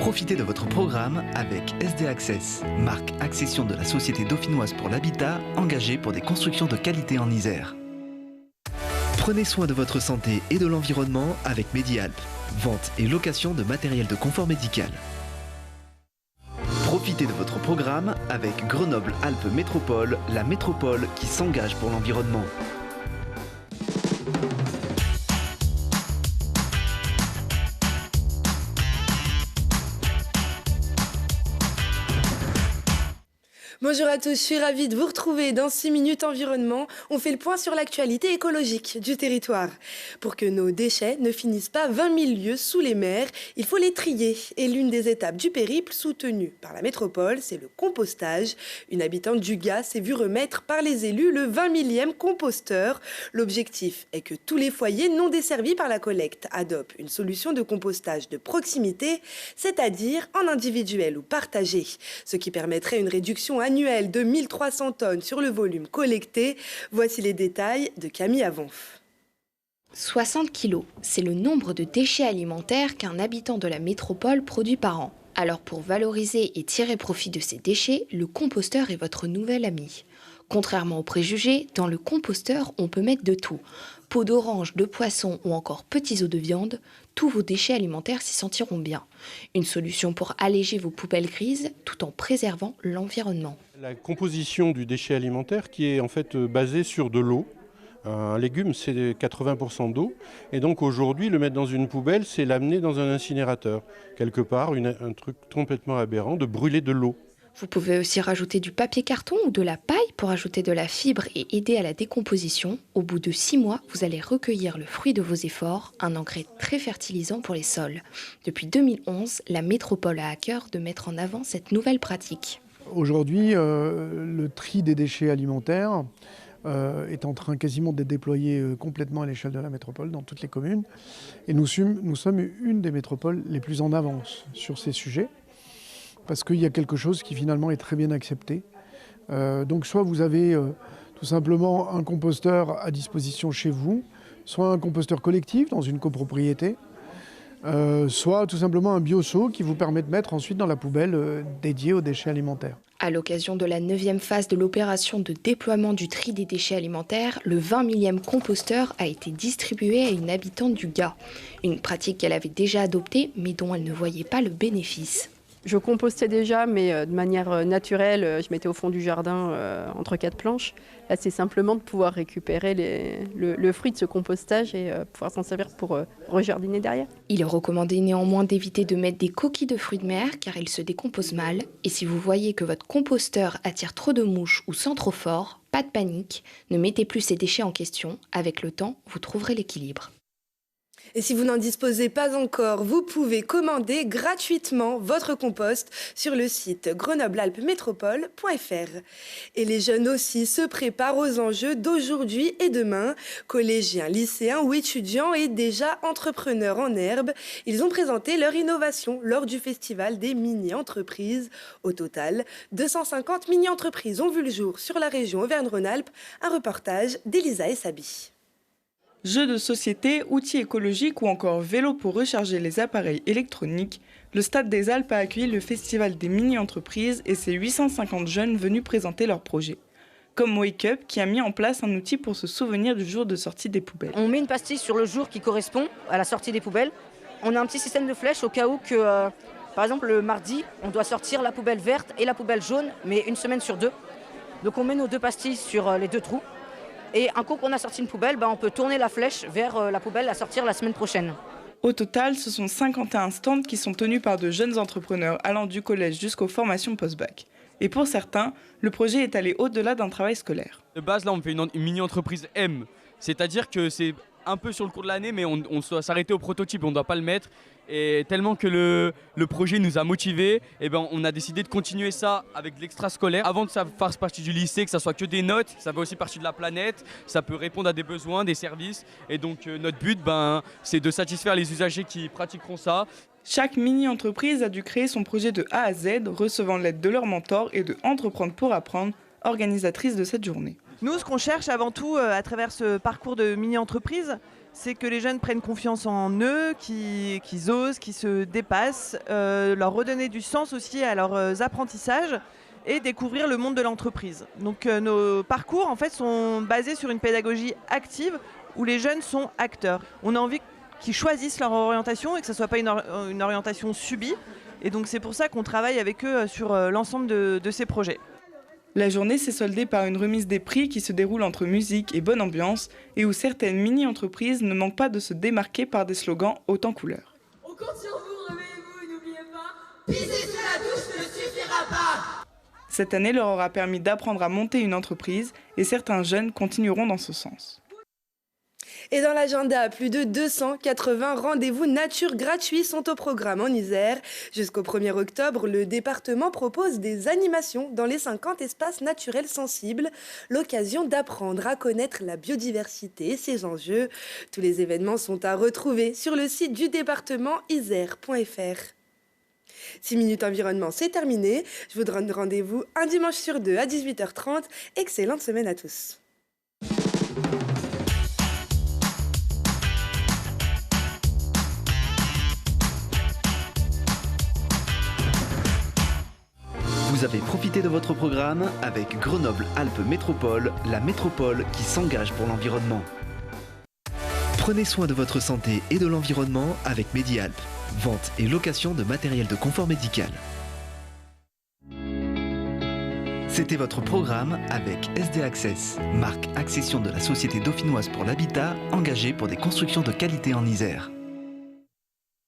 Profitez de votre programme avec SD Access, marque accession de la Société dauphinoise pour l'habitat, engagée pour des constructions de qualité en Isère. Prenez soin de votre santé et de l'environnement avec Medialp, vente et location de matériel de confort médical. Profitez de votre programme avec Grenoble-Alpes Métropole, la métropole qui s'engage pour l'environnement. Bonjour à tous, je suis ravie de vous retrouver dans 6 minutes environnement. On fait le point sur l'actualité écologique du territoire. Pour que nos déchets ne finissent pas 20 000 lieues sous les mers, il faut les trier. Et l'une des étapes du périple soutenue par la métropole, c'est le compostage. Une habitante du Gard s'est vue remettre par les élus le 20 millième composteur. L'objectif est que tous les foyers non desservis par la collecte adoptent une solution de compostage de proximité, c'est-à-dire en individuel ou partagé, ce qui permettrait une réduction annuelle de 1300 tonnes sur le volume collecté. Voici les détails de Camille Avonf. 60 kilos, c'est le nombre de déchets alimentaires qu'un habitant de la métropole produit par an. Alors pour valoriser et tirer profit de ces déchets, le composteur est votre nouvel ami. Contrairement aux préjugés, dans le composteur, on peut mettre de tout. Peau d'orange, de poisson ou encore petits os de viande, tous vos déchets alimentaires s'y sentiront bien. Une solution pour alléger vos poubelles grises tout en préservant l'environnement. La composition du déchet alimentaire qui est en fait basée sur de l'eau. Un légume, c'est 80% d'eau. Et donc aujourd'hui, le mettre dans une poubelle, c'est l'amener dans un incinérateur. Quelque part, un truc complètement aberrant de brûler de l'eau. Vous pouvez aussi rajouter du papier carton ou de la paille pour ajouter de la fibre et aider à la décomposition. Au bout de 6 mois, vous allez recueillir le fruit de vos efforts, un engrais très fertilisant pour les sols. Depuis 2011, la métropole a à cœur de mettre en avant cette nouvelle pratique. Aujourd'hui, le tri des déchets alimentaires est en train quasiment d'être déployé complètement à l'échelle de la métropole, dans toutes les communes. Et nous sommes une des métropoles les plus en avance sur ces sujets, parce qu'il y a quelque chose qui finalement est très bien accepté. Donc soit vous avez tout simplement un composteur à disposition chez vous, soit un composteur collectif dans une copropriété, soit tout simplement un bioseau qui vous permet de mettre ensuite dans la poubelle dédiée aux déchets alimentaires. À l'occasion de la 9e phase de l'opération de déploiement du tri des déchets alimentaires, le 20 millième composteur a été distribué à une habitante du Gard. Une pratique qu'elle avait déjà adoptée, mais dont elle ne voyait pas le bénéfice. Je compostais déjà, mais de manière naturelle. Je mettais au fond du jardin entre 4 planches. Là, c'est simplement de pouvoir récupérer le fruit de ce compostage et pouvoir s'en servir pour rejardiner derrière. Il est recommandé néanmoins d'éviter de mettre des coquilles de fruits de mer car ils se décomposent mal. Et si vous voyez que votre composteur attire trop de mouches ou sent trop fort, pas de panique, ne mettez plus ces déchets en question. Avec le temps, vous trouverez l'équilibre. Et si vous n'en disposez pas encore, vous pouvez commander gratuitement votre compost sur le site grenoblealpesmétropole.fr. Et les jeunes aussi se préparent aux enjeux d'aujourd'hui et demain. Collégiens, lycéens ou étudiants et déjà entrepreneurs en herbe, ils ont présenté leur innovation lors du festival des mini-entreprises. Au total, 250 mini-entreprises ont vu le jour sur la région Auvergne-Rhône-Alpes. Un reportage d'Elisa Essabi. Jeux de société, outils écologiques ou encore vélos pour recharger les appareils électroniques, le Stade des Alpes a accueilli le festival des mini-entreprises et ses 850 jeunes venus présenter leurs projets. Comme Wake Up qui a mis en place un outil pour se souvenir du jour de sortie des poubelles. On met une pastille sur le jour qui correspond à la sortie des poubelles. On a un petit système de flèches au cas où que, par exemple le mardi, on doit sortir la poubelle verte et la poubelle jaune, mais une semaine sur 2. Donc on met nos 2 pastilles sur les 2 trous. Et un coup qu'on a sorti une poubelle, on peut tourner la flèche vers la poubelle à sortir la semaine prochaine. Au total, ce sont 51 stands qui sont tenus par de jeunes entrepreneurs allant du collège jusqu'aux formations post-bac. Et pour certains, le projet est allé au-delà d'un travail scolaire. De base, là, on fait une mini-entreprise M. C'est-à-dire que c'est un peu sur le cours de l'année, mais on doit s'arrêter au prototype, on ne doit pas le mettre. Et tellement que le projet nous a motivés, on a décidé de continuer ça avec de l'extrascolaire. Avant que ça fasse partie du lycée, que ça soit que des notes, ça fait aussi partie de la planète, ça peut répondre à des besoins, des services. Et donc notre but, c'est de satisfaire les usagers qui pratiqueront ça. Chaque mini-entreprise a dû créer son projet de A à Z, recevant l'aide de leur mentor et de Entreprendre pour apprendre, organisatrice de cette journée. Nous, ce qu'on cherche avant tout à travers ce parcours de mini-entreprise, c'est que les jeunes prennent confiance en eux, qu'ils osent, qu'ils se dépassent, leur redonner du sens aussi à leurs apprentissages et découvrir le monde de l'entreprise. Donc nos parcours en fait sont basés sur une pédagogie active où les jeunes sont acteurs. On a envie qu'ils choisissent leur orientation et que ce ne soit pas une orientation subie. Et donc c'est pour ça qu'on travaille avec eux sur l'ensemble de ces projets. La journée s'est soldée par une remise des prix qui se déroule entre musique et bonne ambiance et où certaines mini-entreprises ne manquent pas de se démarquer par des slogans haut en couleur. On compte sur vous, réveillez-vous et n'oubliez pas, pisser sous la douche ne suffira pas. Cette année leur aura permis d'apprendre à monter une entreprise et certains jeunes continueront dans ce sens. Et dans l'agenda, plus de 280 rendez-vous nature gratuits sont au programme en Isère. Jusqu'au 1er octobre, le département propose des animations dans les 50 espaces naturels sensibles. L'occasion d'apprendre à connaître la biodiversité et ses enjeux. Tous les événements sont à retrouver sur le site du département isère.fr. 6 minutes environnement, c'est terminé. Je vous donne rendez-vous un dimanche sur 2 à 18h30. Excellente semaine à tous. Vous avez profité de votre programme avec Grenoble-Alpes Métropole, la métropole qui s'engage pour l'environnement. Prenez soin de votre santé et de l'environnement avec Medialp, vente et location de matériel de confort médical. C'était votre programme avec SD Access, marque accession de la Société dauphinoise pour l'habitat, engagée pour des constructions de qualité en Isère.